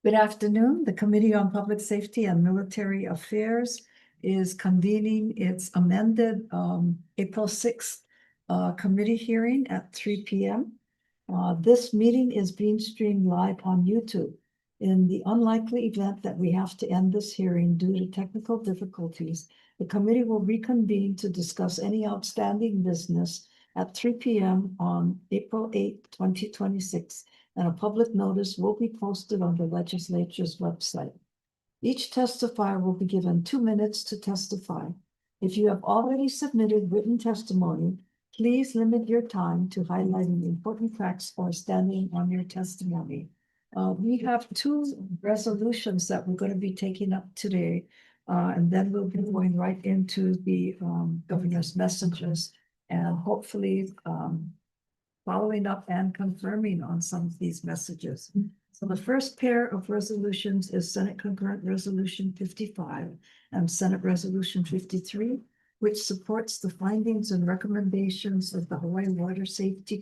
Good afternoon. The Committee on Public Safety and Military Affairs is convening its amended April 6th committee hearing at 3 p.m. This meeting is being streamed live on YouTube. In the unlikely event that we have to end this hearing due to technical difficulties, the committee will reconvene to discuss any outstanding business at 3 p.m. on April 8, 2026. And a public notice will be posted on the legislature's website. Each testifier will be given 2 minutes to testify. If you have already submitted written testimony, please limit your time to highlighting important facts or standing on your testimony. We have 2 resolutions that we're going to be taking up today, and then we'll be going right into the governor's messages and hopefully following up and confirming on some of these messages. So the first pair of resolutions is Senate Concurrent Resolution 55 and Senate Resolution 53, which supports the findings and recommendations of the Hawaii Water Safety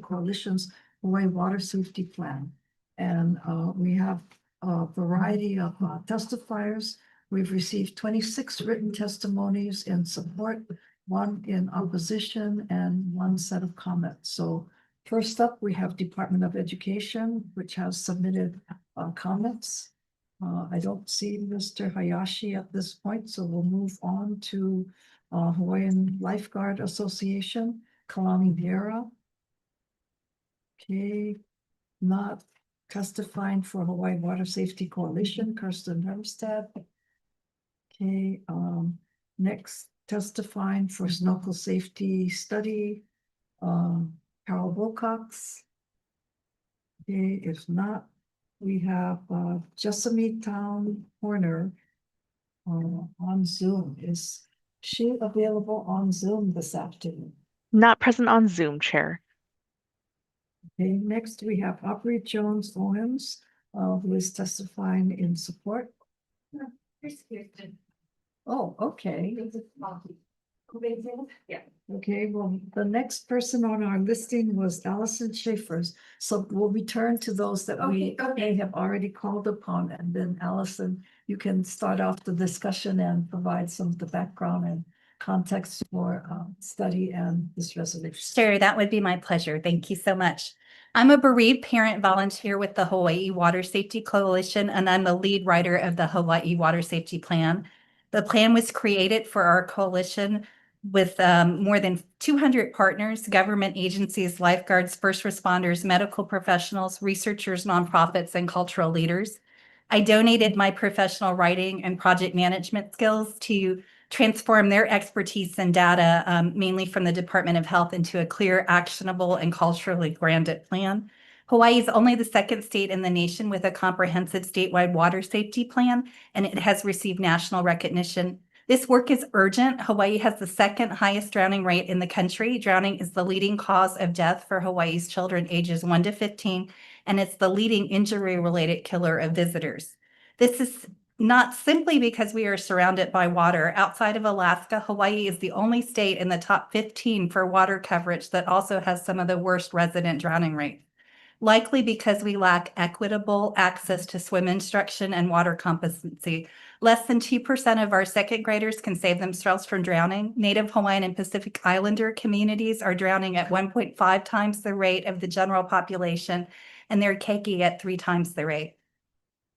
Coalition's Hawaii Water Safety Plan. And we have a variety of testifiers. We've received 26 written testimonies in support, 1 in opposition, and 1 set of comments. So first up, we have Department of Education, which has submitted comments. I don't see Mr. Hayashi at this point, so we'll move on to Hawaiian Lifeguard Association, Kalani Vieira. Okay, not testifying for Hawaii Water Safety Coalition, Kirsten Hermstad. Okay, next testifying for Snorkel Safety Study, Carol Wilcox. Okay, if not, we have Jessamy Town Horner on Zoom. Is she available on Zoom this afternoon? Not present on Zoom, Chair. Okay, next we have Aubrey Jones Owens, who is testifying in support. Oh, okay. Yeah. Okay, well, the next person on our listing was Allison Schaefer's. So we'll return to those that we have already called upon. And then Allison, you can start off the discussion and provide some of the background and context for study and this resolution. Sure, that would be my pleasure. Thank you so much. I'm a bereaved parent volunteer with the Hawaii Water Safety Coalition, and I'm the lead writer of the Hawaii Water Safety Plan. The plan was created for our coalition with more than 200 partners, government agencies, lifeguards, first responders, medical professionals, researchers, nonprofits, and cultural leaders. I donated my professional writing and project management skills to transform their expertise and data, mainly from the Department of Health, into a clear, actionable, and culturally grounded plan. Hawaii is only the 2nd state in the nation with a comprehensive statewide water safety plan, and it has received national recognition. This work is urgent. Hawaii has the 2nd highest drowning rate in the country. Drowning is the leading cause of death for Hawaii's children ages 1 to 15, and it's the leading injury-related killer of visitors. This is not simply because we are surrounded by water. Outside of Alaska, Hawaii is the only state in the top 15 for water coverage that also has some of the worst resident drowning rates. Likely because we lack equitable access to swim instruction and water competency. Less than 2% of our 2nd graders can save themselves from drowning. Native Hawaiian and Pacific Islander communities are drowning at 1.5 times the rate of the general population, and they're keiki at 3 times the rate.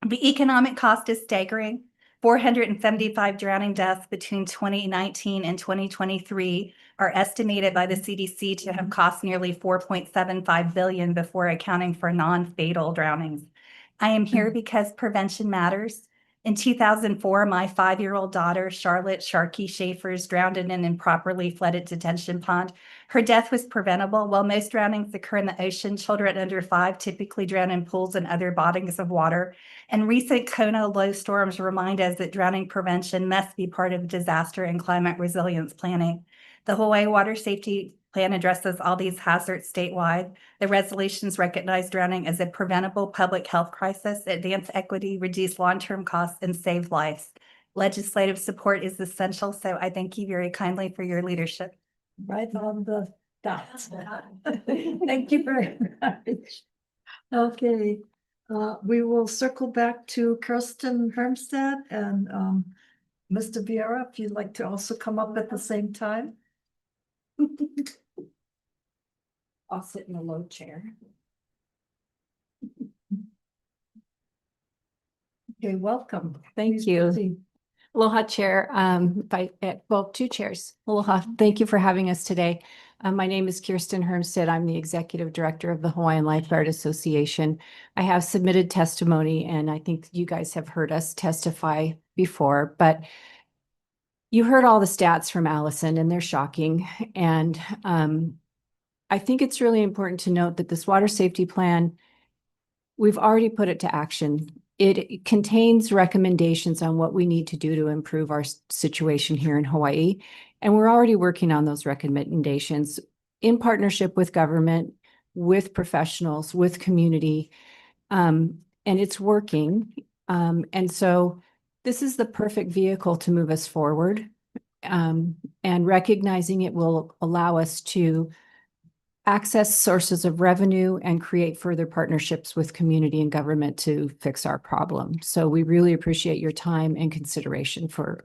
The economic cost is staggering. 475 drowning deaths between 2019 and 2023 are estimated by the CDC to have cost nearly $4.75 billion before accounting for non-fatal drownings. I am here because prevention matters. In 2004, my 5-year-old daughter, Charlotte Sharkey Schaefer's, drowned in an improperly flooded detention pond. Her death was preventable. While most drownings occur in the ocean, children under 5 typically drown in pools and other bodies of water. And recent Kona low storms remind us that drowning prevention must be part of disaster and climate resilience planning. The Hawaii Water Safety Plan addresses all these hazards statewide. The resolutions recognize drowning as a preventable public health crisis, advance equity, reduce long-term costs, and save lives. Legislative support is essential, so I thank you very kindly for your leadership. Right on the dot. Thank you very much. Okay, We will circle back to Kirsten Hermstead and Mr. Vieira, if you'd like to also come up at the same time. I'll sit in the low chair. Okay, welcome. Thank Please you. proceed. Aloha Chair, two chairs. Aloha, thank you for having us today. My name is Kirsten Hermstead. I'm the Executive Director of the Hawaiian Lifeguard Association. I have submitted testimony, and I think you guys have heard us testify before, but you heard all the stats from Allison, and they're shocking. And I think it's really important to note that this water safety plan, we've already put it to action. It contains recommendations on what we need to do to improve our situation here in Hawaii. And we're already working on those recommendations in partnership with government, with professionals, with community. And it's working. And so this is the perfect vehicle to move us forward. And recognizing it will allow us to access sources of revenue and create further partnerships with community and government to fix our problem. So we really appreciate your time and consideration for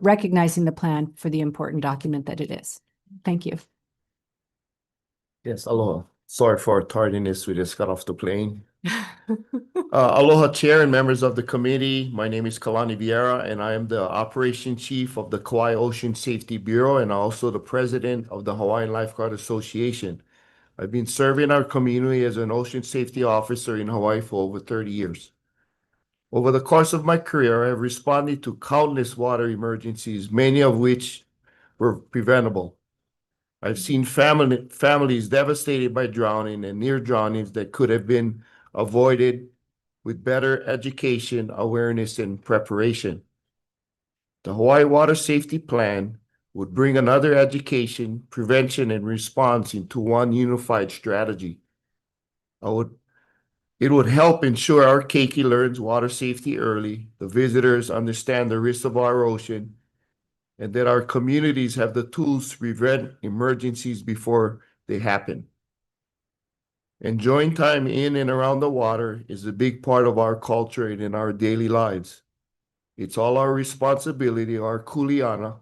recognizing the plan for the important document that it is. Thank you. Yes, aloha. Sorry for tardiness. We just got off the plane. Aloha Chair and members of the committee. My name is Kalani Vieira, and I am the Operation Chief of the Kauai Ocean Safety Bureau and also the President of the Hawaiian Lifeguard Association. I've been serving our community as an ocean safety officer in Hawaii for over 30 years. Over the course of my career, I have responded to countless water emergencies, many of which were preventable. I've seen families devastated by drowning and near drownings that could have been avoided with better education, awareness, and preparation. The Hawaii Water Safety Plan would bring another education, prevention, and response into one unified strategy. It would help ensure our keiki learns water safety early, the visitors understand the risks of our ocean, and that our communities have the tools to prevent emergencies before they happen. Enjoying time in and around the water is a big part of our culture and in our daily lives. It's all our responsibility, our kuleana,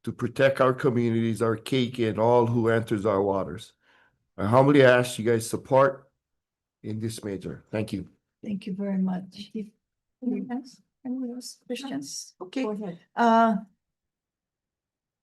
to protect our communities, our keiki, and all who enters our waters. I humbly ask you guys support in this major. Thank you. Thank you very much. Anyone else? Questions? Okay. Go ahead.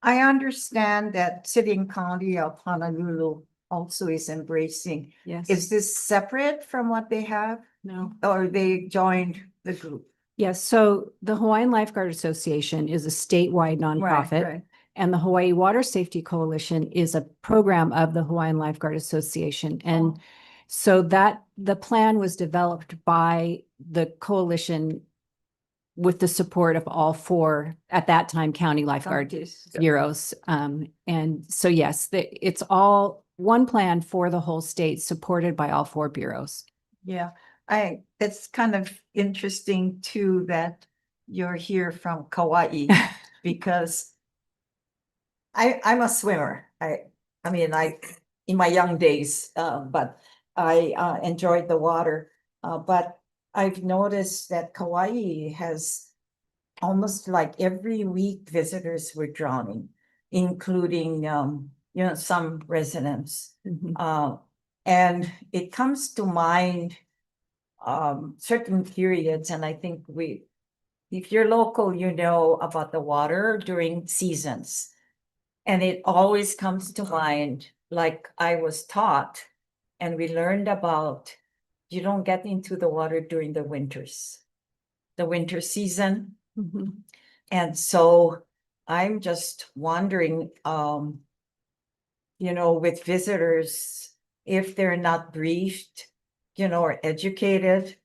I understand that City and County of Honolulu also is embracing. Yes. Is this separate from what they have, No. or they joined the group? Yes. So the Hawaiian Lifeguard Association is a statewide nonprofit. Right. And the Hawaii Water Safety Coalition is a program of the Hawaiian Lifeguard Association. And so that the plan was developed by the coalition with the support of all four, at that time, county lifeguard bureaus. And so, yes, it's all one plan for the whole state, supported by all four bureaus. Yeah, it's kind of interesting too that you're here from Kauai because I'm a swimmer. I mean, in my young days, but I enjoyed the water. But I've noticed that Kauai has almost like every week visitors were drowning, including some residents. And it comes to mind certain periods, and I think if you're local, you know about the water during seasons. And it always comes to mind, like I was taught, and we learned about, you don't get into the water during the winter season. And so I'm just wondering, with visitors, if they're not briefed, or educated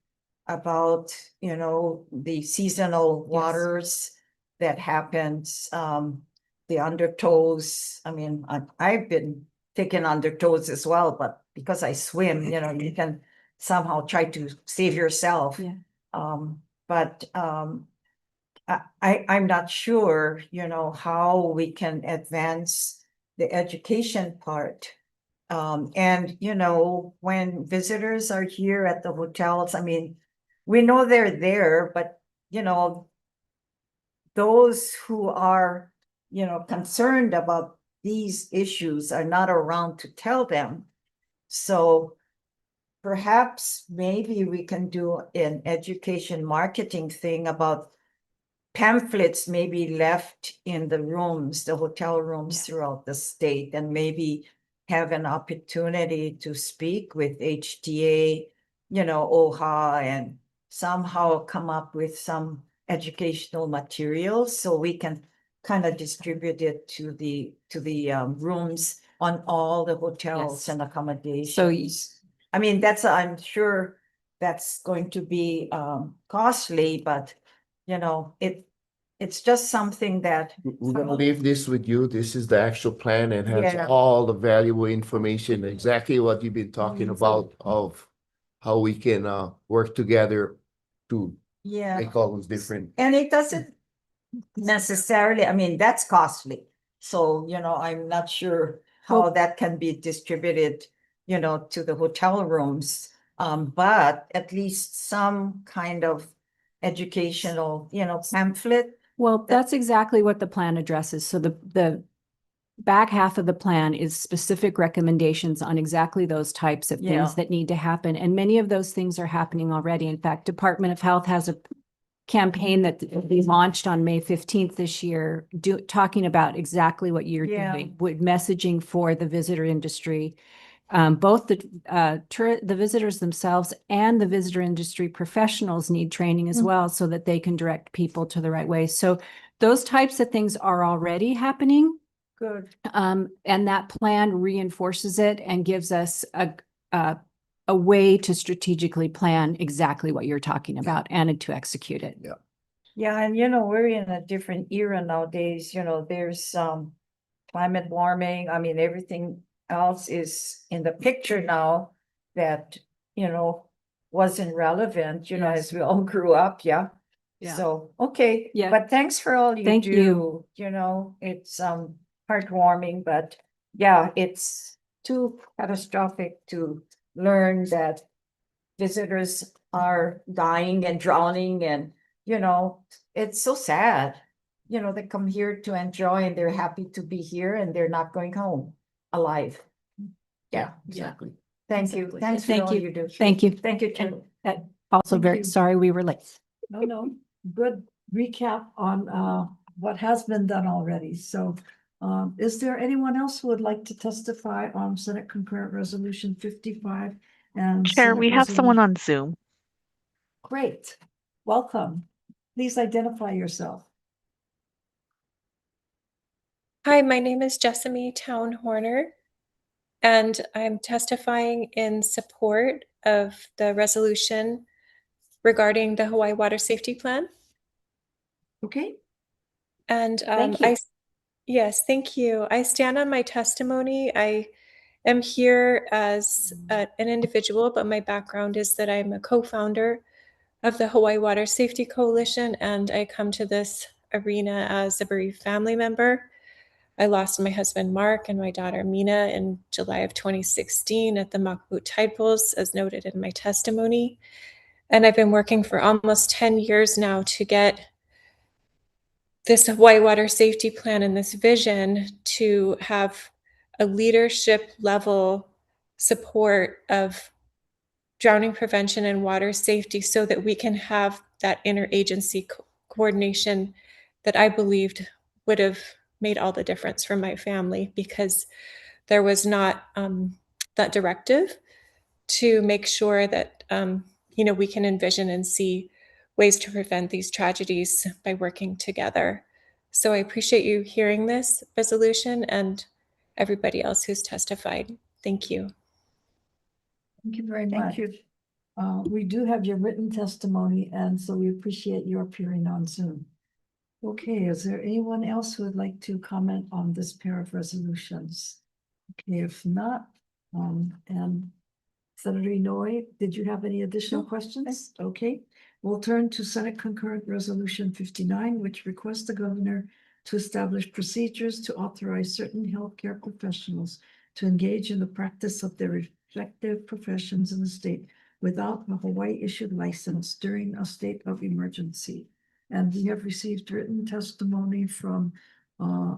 about, the seasonal waters that happens, the undertows. I mean, I've been taken undertows as well, but because I swim, you can somehow try to save yourself. But I'm not sure, how we can advance the education part And you know, when visitors are here at the hotels, I mean, we know they're there, but you know, those who are, you know, concerned about these issues are not around to tell them. So perhaps maybe we can do an education marketing thing about pamphlets maybe left in the rooms, the hotel rooms throughout the state, and maybe have an opportunity to speak with HTA, you know, OHA, and somehow come up with some educational materials so we can kind of distribute it to the rooms on all the hotels Yes. and accommodations. I mean, I'm sure that's going to be costly, but you know, it's just something that, We're gonna leave this with you. This is the actual plan and has Yeah. all the valuable information, exactly what you've been talking about of how we can work together to yeah, make all those different. and it doesn't necessarily, I mean, that's costly. So, you know, I'm not sure how Well- that can be distributed, you know, to the hotel rooms. But at least some kind of educational, you know, pamphlet. Well, that's exactly what the plan addresses. So the back half of the plan is specific recommendations on exactly those types of Yeah. things that need to happen. And many of those things are happening already. In fact, Department of Health has a campaign that we launched on May 15th this year, talking about exactly what you're Yeah. doing with messaging for the visitor industry. Both the visitors themselves and the visitor industry professionals need training as Mhm. well so that they can direct people to the right way. So those types of things are already happening. Good. And that plan reinforces it and gives us a way to strategically plan exactly what you're talking about and to execute it. Yeah, and you know, we're in a different era nowadays, you know, there's climate warming, I mean, everything else is in the picture now that, you know, wasn't relevant, you know, Yes. as we all grew up, yeah. Yeah. So, okay, Yeah. but thanks for all you Thank do, you. you know, it's heartwarming, but yeah, it's too catastrophic to learn that visitors are dying and drowning and, you know, it's so sad. You know, they come here to enjoy and they're happy to be here and they're not going home alive. Yeah, Exactly. thank you. Exactly. Thanks for Thank all you. you do. Thank you. Thank you, And Chen. also Thank very you. sorry we were late. No, good recap on what has been done already. So is there anyone else who would like to testify on Senate Concurrent Resolution 55 and Chair, Senate we have someone Resolution- on Zoom. Great, welcome. Please identify yourself. Hi, my name is Jessamy Town Horner, and I'm testifying in support of the resolution regarding the Hawaii Water Safety Plan. Okay, And Thank you. yes, thank you. I stand on my testimony. I am here as an individual, but my background is that I'm a co-founder of the Hawaii Water Safety Coalition, and I come to this arena as a bereaved family member. I lost my husband, Mark, and my daughter, Mina, in July of 2016 at the Makapu'u tide pools, as noted in my testimony. And I've been working for almost 10 years now to get this Hawaii Water Safety Plan and this vision to have a leadership level support of drowning prevention and water safety so that we can have that interagency coordination that I believed would have made all the difference for my family, because there was not that directive to make sure that we can envision and see ways to prevent these tragedies by working together. So I appreciate you hearing this resolution and everybody else who's testified. Thank you. thank you very Thank much. you. We do have your written testimony, and so we appreciate your appearing on Zoom. Okay, is there anyone else who would like to comment on this pair of resolutions? Okay, if not, and Senator Inouye, did you have any additional questions? Okay, we'll turn to Senate Concurrent Resolution 59, which requests the governor to establish procedures to authorize certain healthcare professionals to engage in the practice of their respective professions in the state without a Hawaii-issued license during a state of emergency. And we have received written testimony from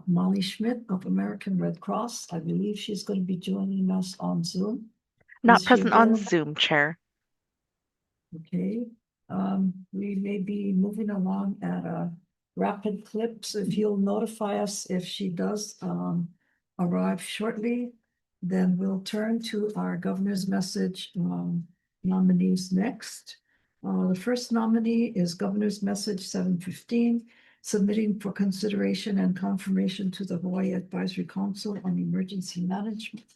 Molly Schmidt of American Red Cross. I believe she's going to be joining us on Zoom. Not Is she present on available? Zoom, Chair. Okay, we may be moving along at a rapid clip, so if you'll notify us if she does arrive shortly, then we'll turn to our governor's message nominees next. The first nominee is Governor's Message 715, submitting for consideration and confirmation to the Hawaii Advisory Council on Emergency Management.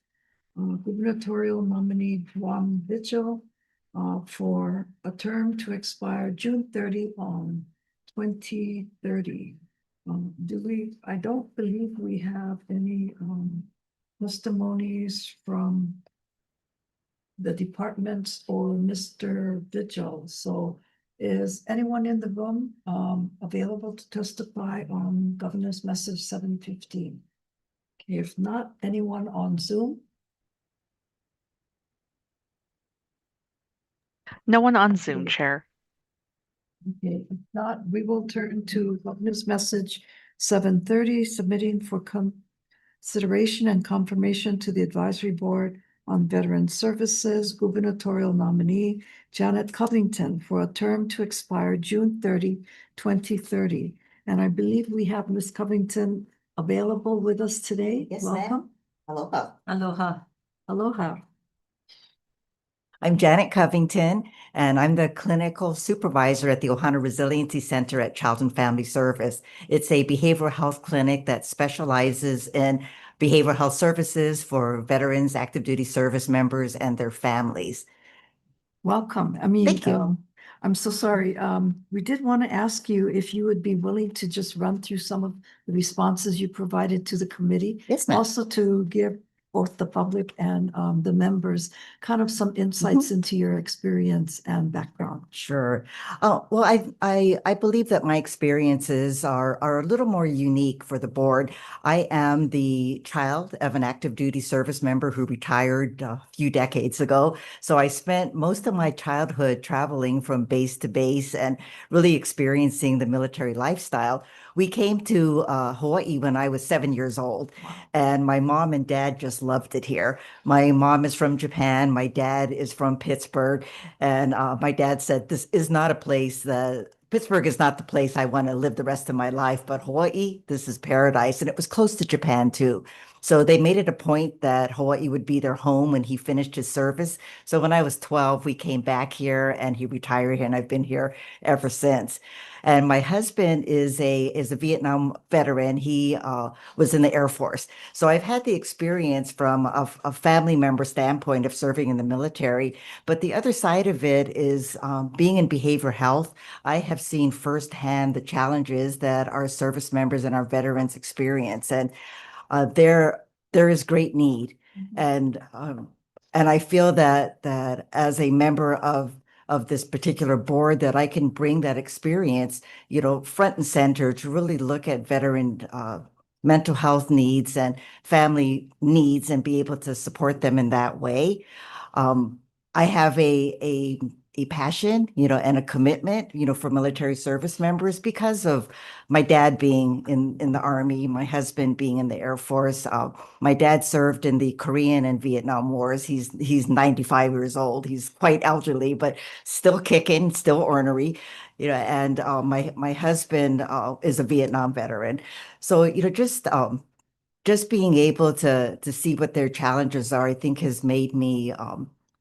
Gubernatorial nominee Juan Vigil for a term to expire June 30 on 2030. I don't believe we have any testimonies from the departments or Mr. Vigil. So is anyone in the room available to testify on Governor's Message 715? Okay, if not, anyone on Zoom? No one on Zoom, Chair. Okay, if not, we will turn to Governor's Message 730, submitting for consideration and confirmation to the Advisory Board on Veteran Services, gubernatorial nominee Janet Covington for a term to expire June 30, 2030. And I believe we have Ms. Covington available with us today. Yes, ma'am. Welcome. Aloha. Aloha. Aloha. I'm Janet Covington, and I'm the clinical supervisor at the Ohana Resiliency Center at Child and Family Service. It's a behavioral health clinic that specializes in behavioral health services for veterans, active duty service members, and their families. Welcome. Thank you. I'm so sorry. We did want to ask you if you would be willing to just run through some of the responses you provided to the committee. Yes, ma'am. Also to give both the public and the members kind of some insights into your experience and background. Sure. Well, I believe that my experiences are a little more unique for the board. I am the child of an active duty service member who retired a few decades ago. So I spent most of my childhood traveling from base to base and really experiencing the military lifestyle. We came to Hawaii when I was 7 years old, and my mom and dad just loved it here. My mom is from Japan. My dad is from Pittsburgh. And my dad said, this is not a place that Pittsburgh is not the place I want to live the rest of my life, but Hawaii, this is paradise. And it was close to Japan too. So they made it a point that Hawaii would be their home when he finished his service. So when I was 12, we came back here and he retired here, and I've been here ever since. And my husband is a Vietnam veteran. He was in the Air Force. So I've had the experience from a family member standpoint of serving in the military. But the other side of it is being in behavioral health. I have seen firsthand the challenges that our service members and our veterans experience. And there is great need. And I feel that as a member of this particular board, that I can bring that experience, front and center to really look at veteran mental health needs and family needs and be able to support them in that way. I have a passion, and a commitment, for military service members because of my dad being in the Army, my husband being in the Air Force. My dad served in the Korean and Vietnam Wars. He's 95 years old. He's quite elderly, but still kicking, still ornery. And my husband is a Vietnam veteran. So, just being able to see what their challenges are, I think has made me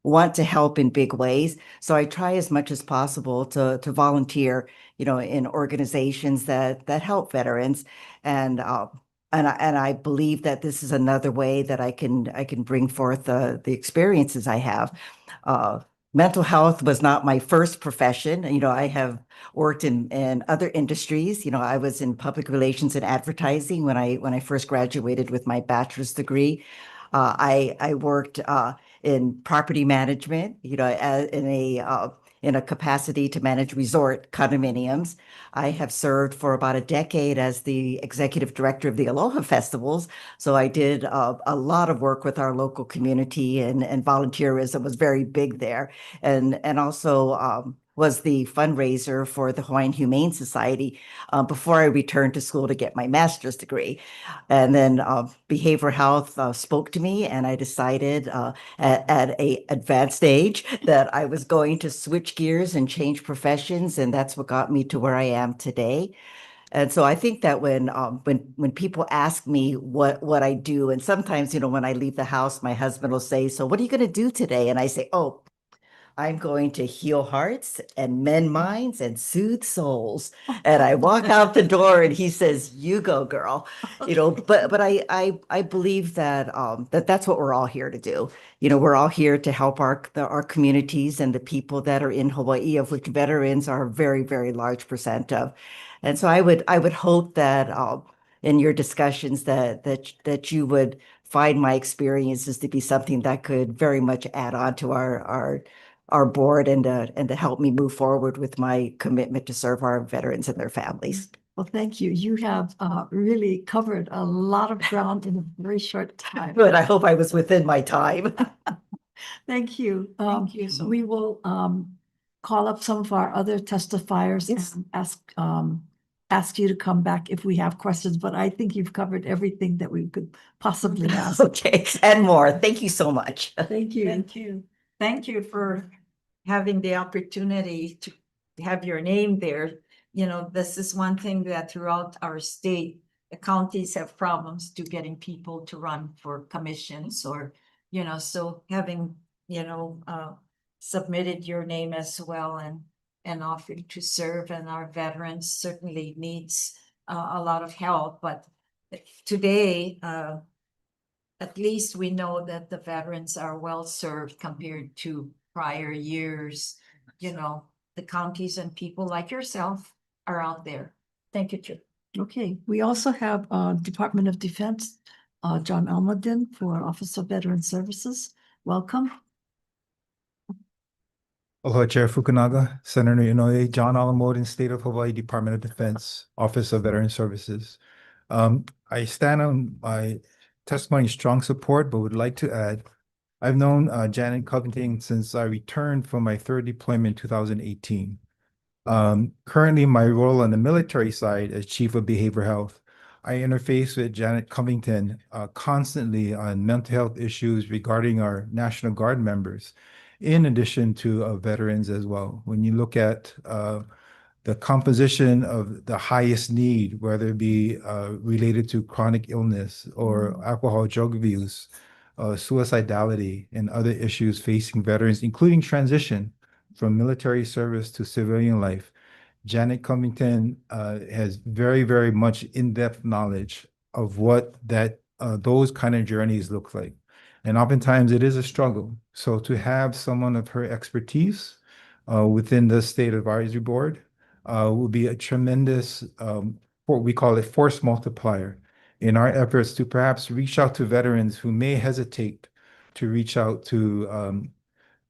want to help in big ways. So I try as much as possible to volunteer, in organizations that help veterans. And I believe that this is another way that I can bring forth the experiences I have. Mental health was not my first profession. I have worked in other industries. I was in public relations and advertising when I first graduated with my bachelor's degree. I worked in property management, in a capacity to manage resort condominiums. I have served for about a decade as the executive director of the Aloha Festivals. So I did a lot of work with our local community, and volunteerism was very big there. And also was the fundraiser for the Hawaiian Humane Society before I returned to school to get my master's degree. And then behavioral health spoke to me, and I decided at a advanced age that I was going to switch gears and change professions, and that's what got me to where I am today. And so I think that when people ask me what I do, and sometimes, when I leave the house, my husband will say, "So what are you going to do today?" And I say, "Oh, I'm going to heal hearts and mend minds and soothe souls." And I walk out the door and he says, "You go, girl." But I believe that that's what we're all here to do. We're all here to help our communities and the people that are in Hawaii, of which veterans are a very, very large percent of. And so I would hope that in your discussions that you would find my experiences to be something that could very much add on to our board, and to help me move forward with my commitment to serve our veterans and their families. Well, thank you. You have really covered a lot of ground in a very short time. But I hope I was within my time. Thank you. Thank you so We will call up some of our other testifiers and ask you to come back if we have questions, but I think you've covered everything that we could possibly ask. Okay, and more. Thank you so much. Thank you. Thank you. Thank you for having the opportunity to have your name there. This is one thing that throughout our state, the counties have problems to getting people to run for commissions, or, so having, submitted your name as well, and offered to serve, and our veterans certainly needs a lot of help. But today, at least we know that the veterans are well served compared to prior years. The counties and people like yourself are out there. Thank you, Chair. Okay, we also have Department of Defense, John Almaden for Office of Veteran Services. Welcome. Aloha, Chair Fukunaga, Senator Inouye, John Alamoden, State of Hawaii, Department of Defense, Office of Veteran Services. I stand on my testimony strong support, but would like to add, I've known Janet Covington since I returned from my third deployment in 2018. Currently, my role on the military side as Chief of Behavioral Health, I interface with Janet Covington constantly on mental health issues regarding our National Guard members, in addition to veterans as well. When you look at the composition of the highest need, whether it be related to chronic illness or alcohol, drug abuse, suicidality, and other issues facing veterans, including transition from military service to civilian life, Janet Covington has very, very much in-depth knowledge of what those kind of journeys look like. And oftentimes it is a struggle. So to have someone of her expertise within the State Advisory Board will be a tremendous, what we call a force multiplier in our efforts to perhaps reach out to veterans who may hesitate to reach out to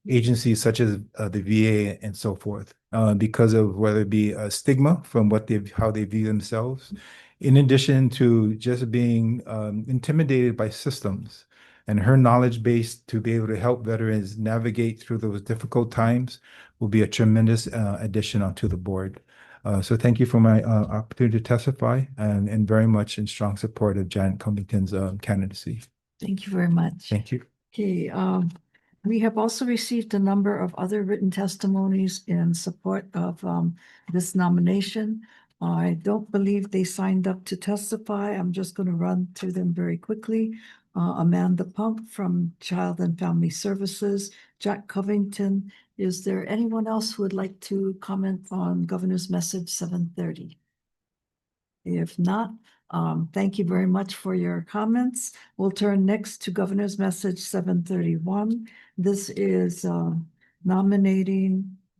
agencies such as the VA and so forth, because of whether it be a stigma from how they view themselves, in addition to just being intimidated by systems. And her knowledge base to be able to help veterans navigate through those difficult times will be a tremendous addition onto the board. So thank you for my opportunity to testify, and very much in strong support of Janet Covington's candidacy. Thank you very much. Thank you. Okay, we have also received a number of other written testimonies in support of this nomination. I don't believe they signed up to testify. I'm just going to run through them very quickly. Amanda Pump from Child and Family Services, Jack Covington. Is there anyone else who would like to comment on Governor's Message 730? If not, thank you very much for your comments. We'll turn next to Governor's Message 731. This is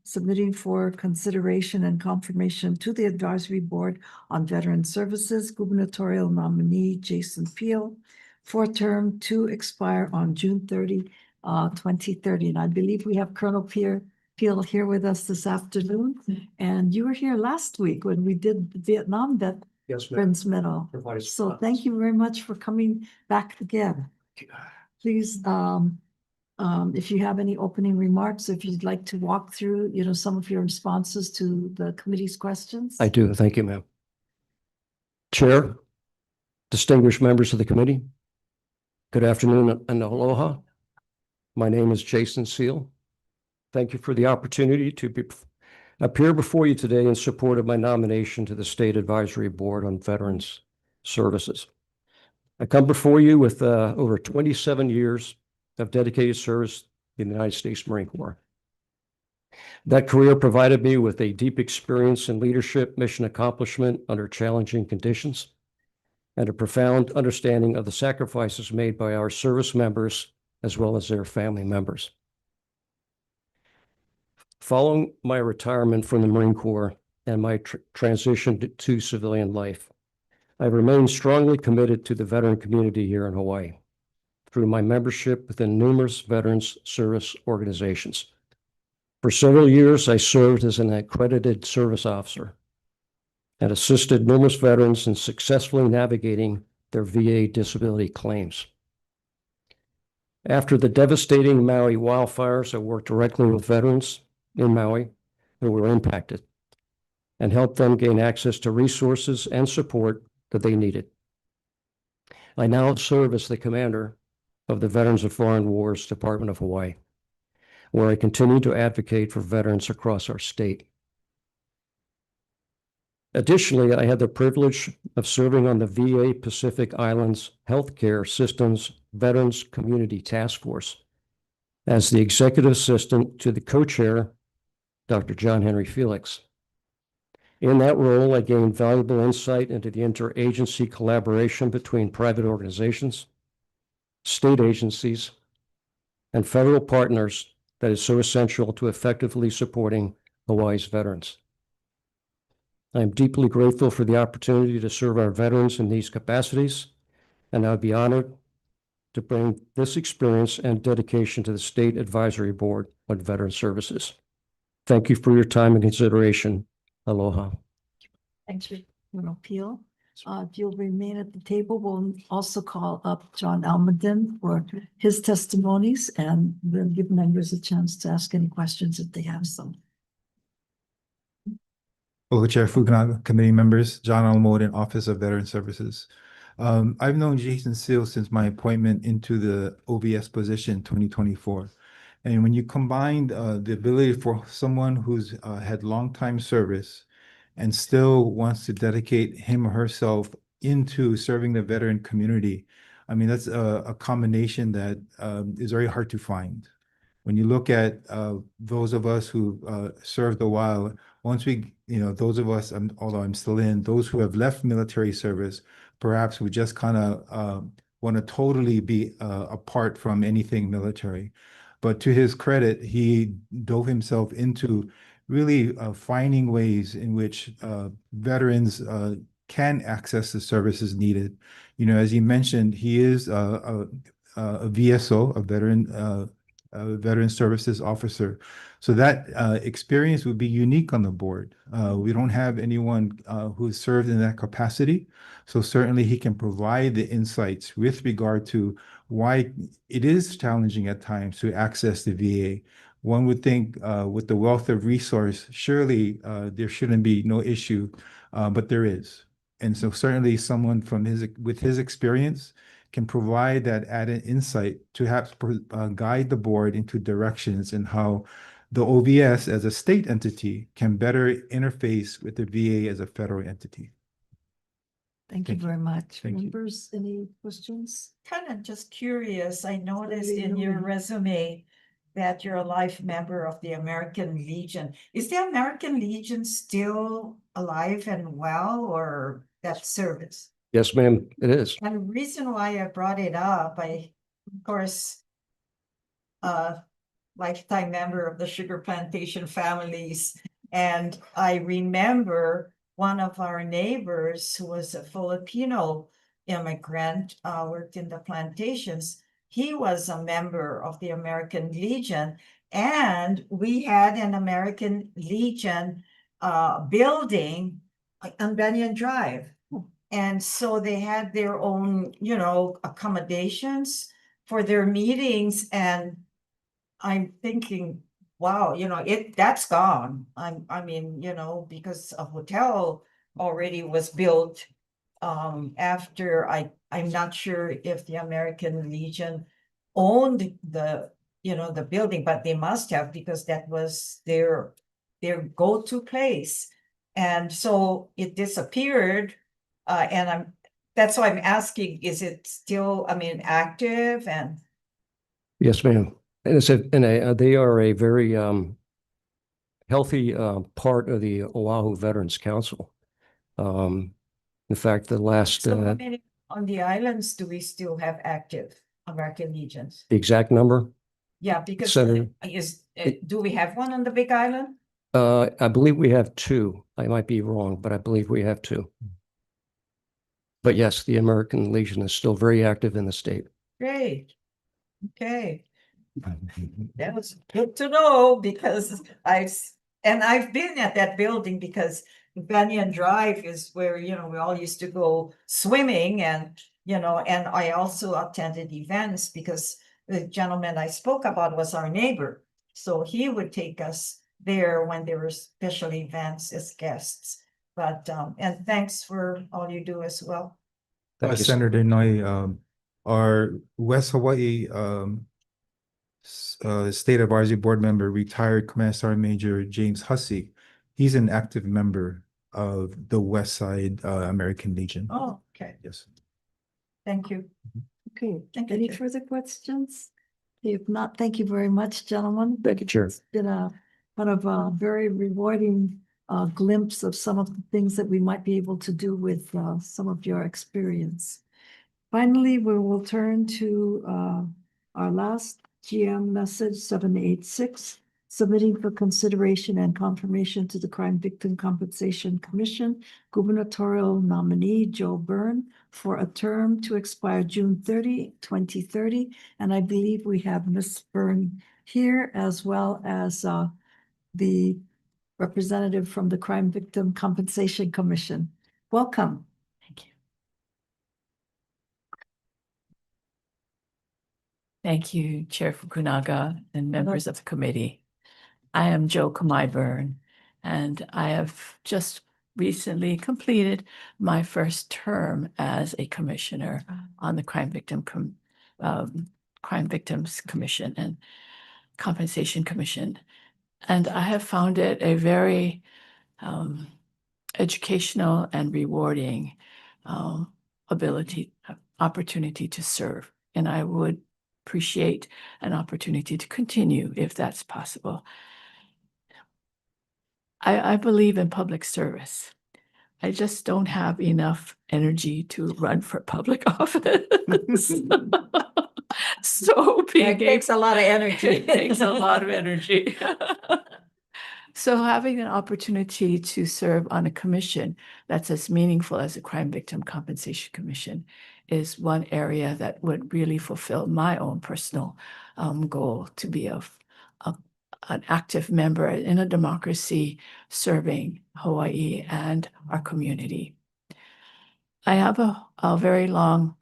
submitting for consideration and confirmation to the Advisory Board on Veteran Services, gubernatorial nominee Jason Peel, for term to expire on June 30, 2030. And I believe we have Colonel Pierre Peel here with us this afternoon. And you were here last week when we did the Vietnam Veterans Medal. So thank you very much for coming back again. Please, if you have any opening remarks, if you'd like to walk through, some of your responses to the committee's questions. I do. Thank you, ma'am. Chair, distinguished members of the committee, good afternoon and aloha. My name is Jason Seal. Thank you for the opportunity to appear before you today in support of my nomination to the State Advisory Board on Veterans Services. I come before you with over 27 years of dedicated service in the United States Marine Corps. That career provided me with a deep experience in leadership, mission accomplishment under challenging conditions, and a profound understanding of the sacrifices made by our service members as well as their family members. Following my retirement from the Marine Corps and my transition to civilian life, I remain strongly committed to the veteran community here in Hawaii through my membership within numerous veterans service organizations. For several years, I served as an accredited service officer and assisted numerous veterans in successfully navigating their VA disability claims. After the devastating Maui wildfires, I worked directly with veterans in Maui who were impacted and helped them gain access to resources and support that they needed. I now serve as the commander of the Veterans of Foreign Wars Department of Hawaii, where I continue to advocate for veterans across our state. Additionally, I had the privilege of serving on the VA Pacific Islands Healthcare Systems Veterans Community Task Force as the executive assistant to the co-chair, Dr. John Henry Felix. In that role, I gained valuable insight into the interagency collaboration between private organizations, state agencies, and federal partners that is so essential to effectively supporting Hawaii's veterans. I am deeply grateful for the opportunity to serve our veterans in these capacities, and I'd be honored to bring this experience and dedication to the State Advisory Board on Veteran Services. Thank you for your time and consideration. Aloha. Thanks, Peel. If you'll remain at the table, we'll also call up John Almaden for his testimonies, and we'll give members a chance to ask any questions if they have some. Hello, Chair Fukunaga, committee members, John Almoden, Office of Veteran Services. I've known Jason Seal since my appointment into the OVS position 2024. And when you combine the ability for someone who's had long time service and still wants to dedicate him or herself into serving the veteran community, I mean, that's a combination that is very hard to find. When you look at those of us who served a while, once we, those of us, although I'm still in, those who have left military service, perhaps we just kind of want to totally be apart from anything military. But to his credit, he dove himself into really finding ways in which veterans can access the services needed. As he mentioned, he is a VSO, a veteran services officer. So that experience would be unique on the board. We don't have anyone who's served in that capacity. So certainly he can provide the insights with regard to why it is challenging at times to access the VA. One would think with the wealth of resource, surely there shouldn't be no issue, but there is. And so certainly someone with his experience can provide that added insight to guide the board into directions and how the OVS as a state entity can better interface with the VA as a federal entity. Thank you very much. Thank you. Members, any questions? Kind of just curious, I noticed in your resume that you're a life member of the American Legion. Is the American Legion still alive and well, or that service? Yes, ma'am, it is. And the reason why I brought it up, of course, lifetime member of the sugar plantation families. And I remember one of our neighbors who was a Filipino immigrant, worked in the plantations. He was a member of the American Legion, And we had an American Legion building on Banyan Drive. And so they had their own, accommodations for their meetings. And I'm thinking, wow, that's gone. I mean, because a hotel already was built after I'm not sure if the American Legion owned the building, but they must have, because that was their go-to place. And so it disappeared. And that's why I'm asking, is it still, active? And Yes, ma'am. And they are a very healthy part of the Oahu Veterans Council. In fact, the last so how many on the islands do we still have active American Legions? the exact number, Yeah, because Senator, do we have one on the Big Island? I believe we have two. I might be wrong, but I believe we have two. But yes, the American Legion is still very active in the state. Great. Okay. That was good to know, because I've been at that building, because Banyan Drive is where, we all used to go swimming, and I also attended events, because the gentleman I spoke about was our neighbor. So he would take us there when there were special events as guests. But, and thanks for all you do as well. Thank you, Senator Noy, our West Hawaii State Advisory Board member, retired Command Sergeant Major James Hussey. He's an active member of the West Side American Legion. Oh, okay. Yes. Thank you. Okay, Thank you, any Chair. further questions? If not, thank you very much, gentlemen. Thank you, Chair. It's been a kind of a very rewarding glimpse of some of the things that we might be able to do with some of your experience. Finally, we will turn to our last GM message, 786, submitting for consideration and confirmation to the Crime Victim Compensation Commission, gubernatorial nominee Joe Byrne, for a term to expire June 30, 2030. And I believe we have Ms. Byrne here, as well as the representative from the Crime Victim Compensation Commission. Welcome. Thank you. Thank you, Chair Fukunaga and members of the committee. I am Joe Kamai-Byrne, and I have just recently completed my first term as a commissioner on the Crime Victims Commission and Compensation Commission. And I have found it a very educational and rewarding opportunity to serve. And I would appreciate an opportunity to continue if that's possible. I believe in public service. I just don't have enough energy to run for public office. So It takes a lot of energy. It takes a lot of energy. So having an opportunity to serve on a commission that's as meaningful as the Crime Victim Compensation Commission is one area that would really fulfill my own personal goal to be an active member in a democracy serving Hawaii and our community. I have a very long,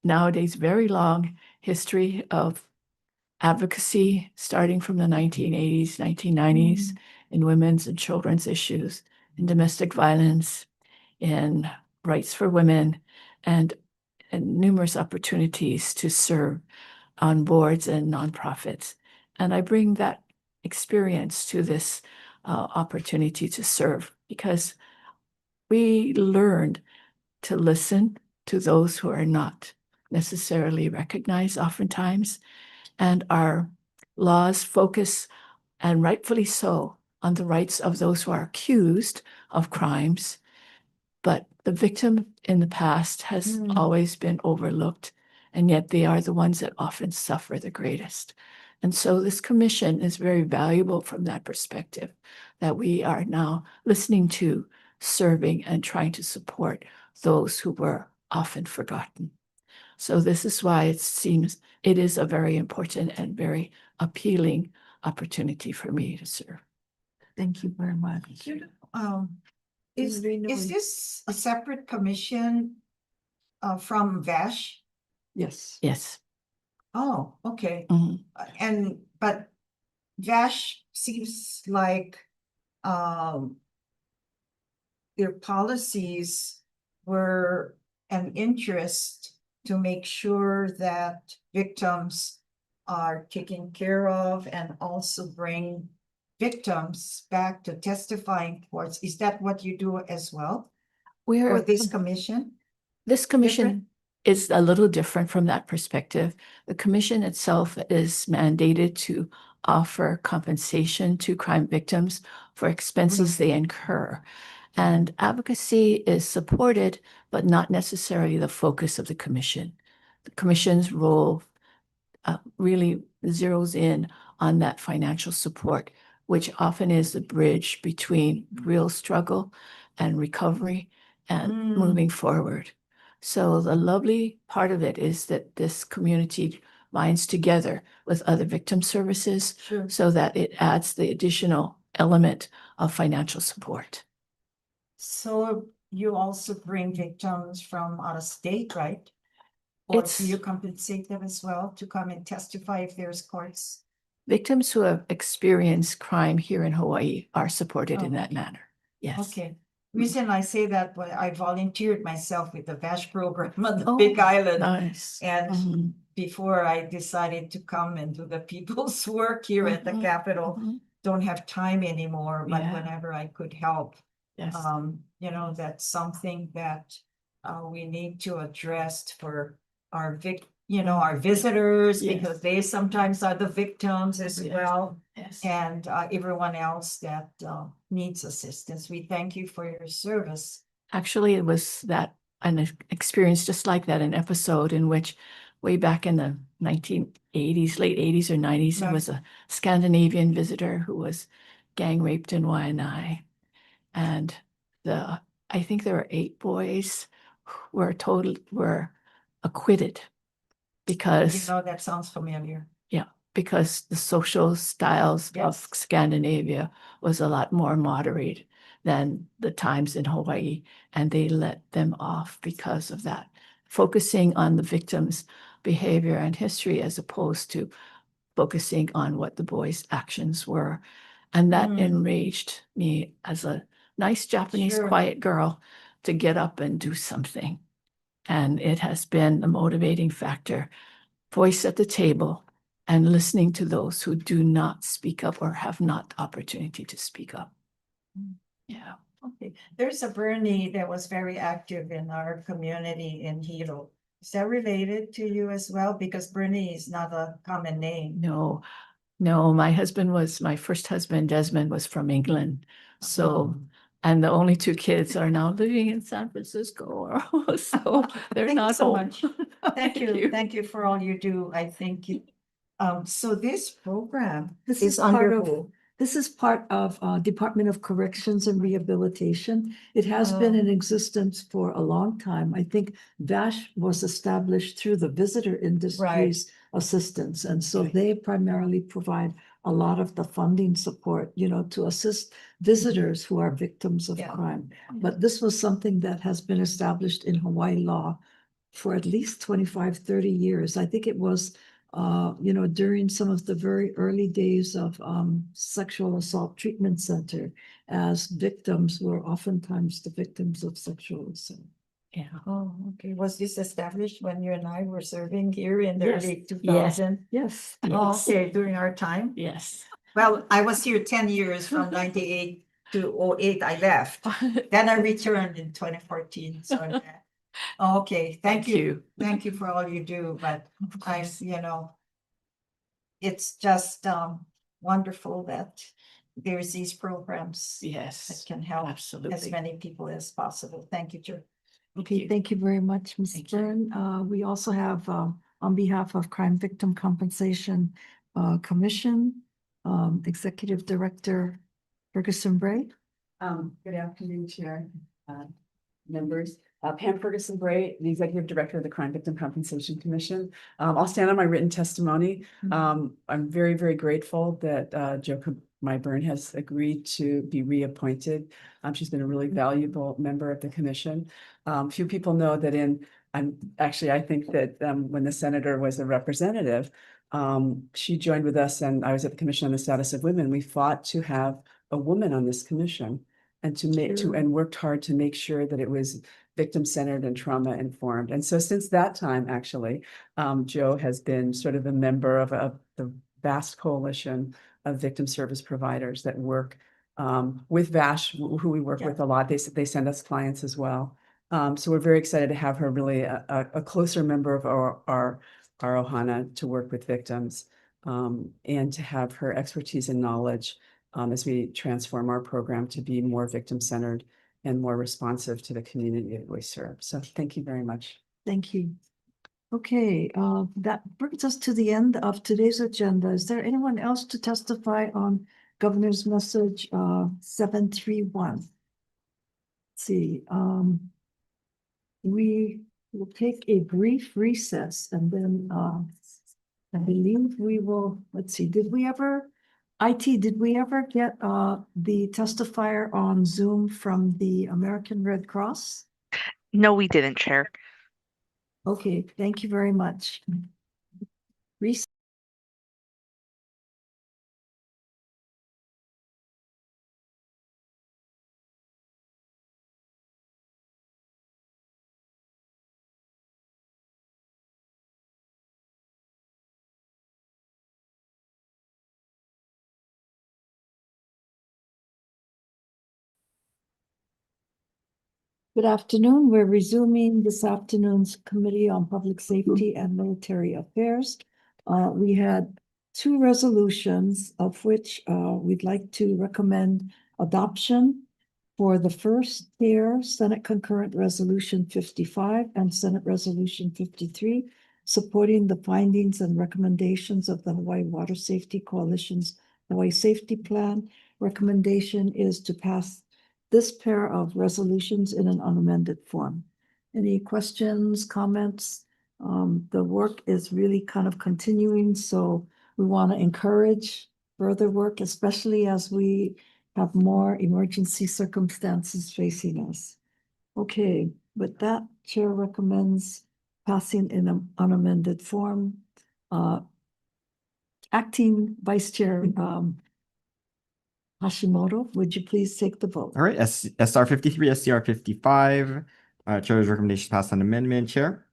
nowadays very long history of advocacy starting from the 1980s, 1990s in women's and children's issues, in domestic violence, in rights for women, and numerous opportunities to serve on boards and nonprofits. And I bring that experience to this opportunity to serve, because we learned to listen to those who are not necessarily recognized oftentimes. And our laws focus, and rightfully so, on the rights of those who are accused of crimes. But the victim in the past has always been overlooked, and yet they are the ones that often suffer the greatest. And so this commission is very valuable from that perspective, that we are now listening to, serving, and trying to support those who were often forgotten. So this is why it seems it is a very important and very appealing opportunity for me to serve. Thank you very much. Is this a separate commission from VASH? Yes. Yes. Oh, okay. Mhm. But VASH seems like their policies were an interest to make sure that victims are taken care of and also bring victims back to testifying courts. Is that what you do as well for We're this commission? This commission is a little different from that perspective. The commission itself is mandated to offer compensation to crime victims for expenses they incur. And advocacy is supported, but not necessarily the focus of the commission. The commission's role really zeroes in on that financial support, which often is the bridge between real struggle and recovery and moving forward. So the lovely part of it is that this community binds together with other victim services Sure. so that it adds the additional element of financial support. So you also bring victims from out of state, right? Or It's- do you compensate them as well to come and testify if there's courts? Victims who have experienced crime here in Hawaii are supported in Oh, that manner. Yes. Okay. Reason I say that, but I volunteered myself with the VASH program on the Oh, Big Island. Nice. And Mhm. before I decided to come and do the people's work here at the Mhm, Capitol, mhm. don't have time anymore, but Yeah. whenever I could help, Yes. that's something that we need to address for our our visitors, Yes. because they sometimes are the victims as Yes. well, Yes. and everyone else that needs assistance. We thank you for your service. Actually, it was an experience just like that, an episode in which way back in the 1980s, late 80s or 90s, there Right. was a Scandinavian visitor who was gang raped in Waianae. And I think there were 8 boys who were acquitted because That sounds familiar. because the social styles of Yes. Scandinavia was a lot more moderate than the times in Hawaii, and they let them off because of that, focusing on the victim's behavior and history as opposed to focusing on what the boys' actions were. And that enraged me as a nice Japanese Sure. quiet girl to get up and do something. And it has been a motivating factor, voice at the table, and listening to those who do not speak up or have not the opportunity to speak up. Yeah. Okay, there's a Bernie that was very active in our community in Hilo. Is that related to you as well? Because Bernie is not a common name. No, my first husband, Desmond, was from England. So, and the only 2 kids are now living in San Francisco. So they're Thank you not so home. much. Thank you for all you do. I think you. So this program This is is under part of- who? This is part of Department of Corrections and Rehabilitation. It has been Oh. in existence for a long time. I think VASH was established through the Visitor Industries Assistance. And so Okay. they primarily provide a lot of the funding support, to assist visitors who are victims of Yeah. crime. But this was something that has been established in Hawaii law for at least 25, 30 years. I think it was during some of the very early days of sexual assault treatment center, as victims were oftentimes the victims of sexual assault. Yeah. Oh, okay. Was this established when you and I were serving here in the Yes. early 2000? Yes. Oh, okay, during our time? Yes. Well, I was here 10 years from 98 to 08. I left. Then I returned in 2014. So, okay, thank you. Thank you for all you do. But it's just wonderful that there's these programs that Yes. can help as Absolutely. many people as possible. Thank you, Chair. Okay, thank you very much, Ms. Thank you. Byrne. We also have, on behalf of Crime Victim Compensation Commission, Executive Director Ferguson Bray. Good afternoon, Chair, members. Pam Ferguson Bray, the Executive Director of the Crime Victim Compensation Commission. I'll stand on my written testimony. I'm very, very grateful that Joe Myburn has agreed to be reappointed. She's been a really valuable member of the commission. Few people know that I think that when the senator was a representative, she joined with us, and I was at the Commission on the Status of Women. We fought to have a woman on this commission and and worked hard to make sure that it was victim-centered and trauma-informed. And so since that time, actually, Joe has been sort of a member of the vast coalition of victim service providers that work with VASH, who we work with a lot. They send us clients as well. So we're very excited to have her really a closer member of our Ohana to work with victims and to have her expertise and knowledge as we transform our program to be more victim-centered and more responsive to the community that we serve. So thank you very much. Thank you. Okay, that brings us to the end of today's agenda. Is there anyone else to testify on Governor's Message 731? Let's see, we will take a brief recess and then I believe we will, let's see, did we ever get the testifier on Zoom from the American Red Cross? No, we didn't, Chair. Okay, thank you very much. Recess. Good afternoon. We're resuming this afternoon's Committee on Public Safety and Military Affairs. We had two resolutions of which we'd like to recommend adoption. For the first tier, Senate Concurrent Resolution 55 and Senate Resolution 53, supporting the findings and recommendations of the Hawaii Water Safety Coalition's Hawaii Safety Plan. Recommendation is to pass this pair of resolutions in an unamended form. Any questions, comments? The work is really kind of continuing, so we want to encourage further work, especially as we have more emergency circumstances facing us. Okay, with that, Chair recommends passing in an unamended form. Acting Vice Chair Hashimoto, would you please take the vote? All right, SR 53, SCR 55. Chair's recommendation passed on amendment. Chair?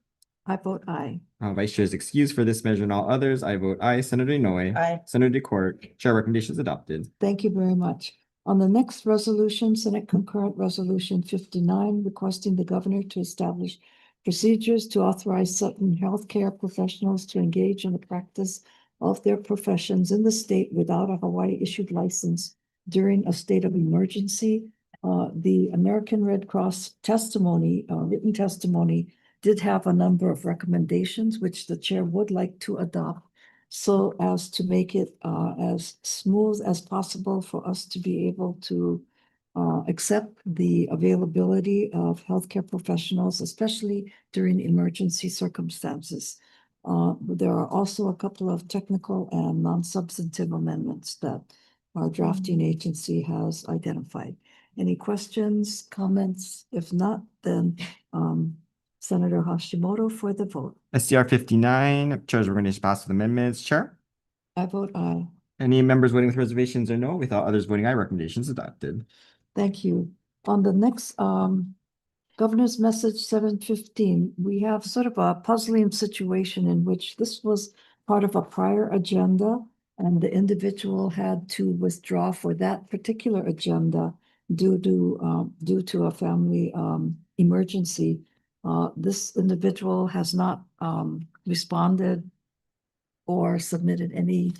I vote aye. Vice Chair is excused for this measure and all others. I vote aye. Senator Inoue. Aye. Senator DeCourt. Chair recommendation is adopted. Thank you very much. On the next resolution, Senate Concurrent Resolution 59, requesting the governor to establish procedures to authorize certain healthcare professionals to engage in the practice of their professions in the state without a Hawaii-issued license during a state of emergency. The American Red Cross testimony, written testimony, did have a number of recommendations, which the chair would like to adopt so as to make it as smooth as possible for us to be able to accept the availability of healthcare professionals, especially during emergency circumstances. There are also a couple of technical and non-substantive amendments that our drafting agency has identified. Any questions, comments? If not, then Senator Hashimoto for the vote. SCR 59. Chair's recommendation passed with amendments. Chair? I vote aye. Any members voting with reservations or no? Without others voting aye, recommendations adopted. Thank you. On the next Governor's Message 715, we have sort of a puzzling situation in which this was part of a prior agenda and the individual had to withdraw for that particular agenda due to a family emergency. This individual has not responded or submitted any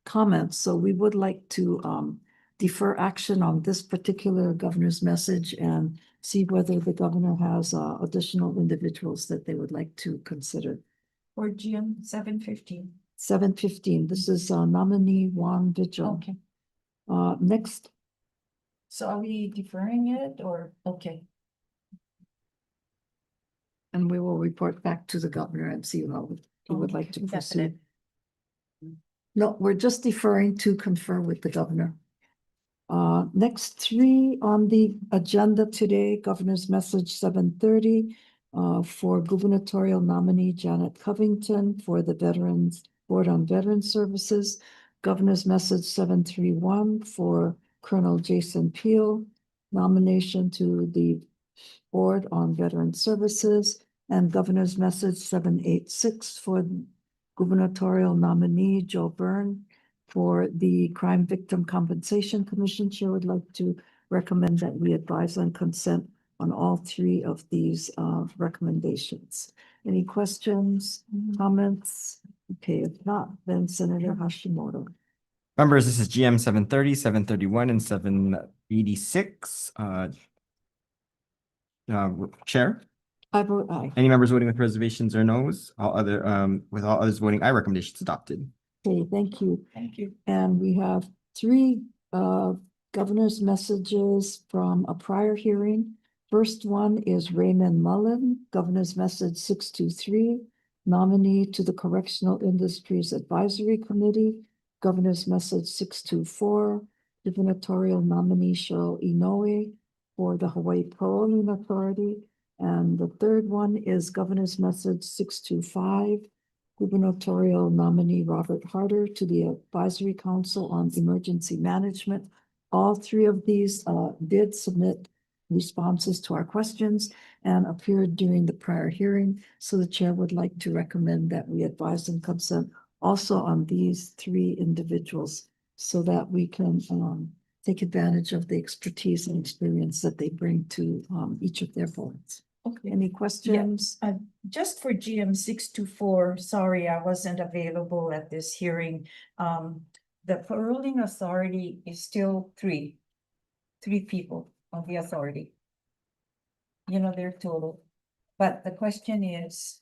comments, so we would like to defer action on this particular governor's message and see whether the governor has additional individuals that they would like to consider. For June 715. 715, this is nominee Juan Vigil. Okay. Next, So are we deferring it or, okay? And we will report back to the governor and see how he would like to proceed. No, we're just deferring to confer with the governor. Next three on the agenda today, governor's message 7:30 for gubernatorial nominee Janet Covington for the Veterans Board on Veteran Services. Governor's message 7:31 for Colonel Jason Peel, nomination to the Board on Veteran Services, and governor's message 7:86 for gubernatorial nominee Joe Byrne for the Crime Victim Compensation Commission. Chair would like to recommend that we advise on consent on all three of these recommendations. Any questions, comments? Okay, if not, then Senator Hashimoto. Members, this is GM 730, 731, and 786. Chair, I vote aye. any members voting with reservations or noes? With all others voting aye, recommendations adopted. Okay, thank you. Thank you. And we have three governor's messages from a prior hearing. First one is Raymond Mullen, governor's message 623, nominee to the Correctional Industries Advisory Committee. Governor's message 624, gubernatorial nominee Cheryl Inoue for the Hawaii Paroling Authority. And the third one is governor's message 625, gubernatorial nominee Robert Harder to the Advisory Council on Emergency Management. All three of these did submit responses to our questions and appeared during the prior hearing. So the chair would like to recommend that we advise and consent also on these three individuals so that we can take advantage of the expertise and experience that they bring to each of their boards. Okay. Any questions? Just for GM 624, sorry, I wasn't available at this hearing. The paroling authority is still three people on the authority. You know, they're total. But the question is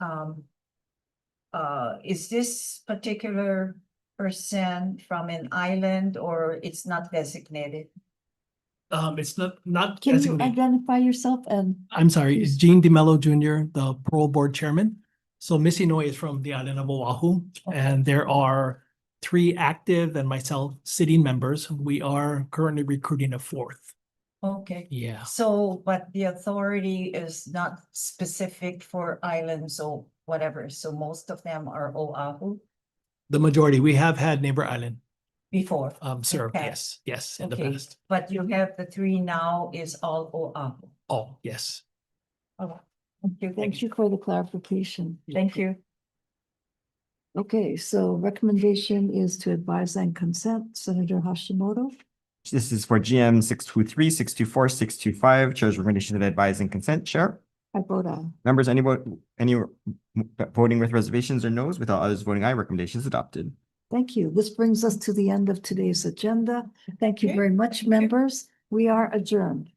this particular person from an island or it's not designated? It's not Can you designated. identify yourself and? I'm sorry, it's Gene DeMello Jr., the parole board chairman. So Miss Inoue is from the island of Oahu, and there are 3 active and myself sitting members. We are currently recruiting a 4th. Okay. Yeah. So, but the authority is not specific for islands or whatever, so most of them are Oahu The majority, we have had Neighbor Island before. served, Okay. yes, in the Okay, past. but you have the 3 now is all Oahu. Oh, yes. Oh, thank you. Thank you for the clarification. Thank you. Okay, so recommendation is to advise and consent. Senator Hashimoto. This is for GM 623, 624, 625. Chair's recommendation to advise and consent. Chair, I vote aye. members, any voting with reservations or noes? With all others voting aye, recommendations adopted. Thank you. This brings us to the end of today's agenda. Thank you very much, members. We are adjourned.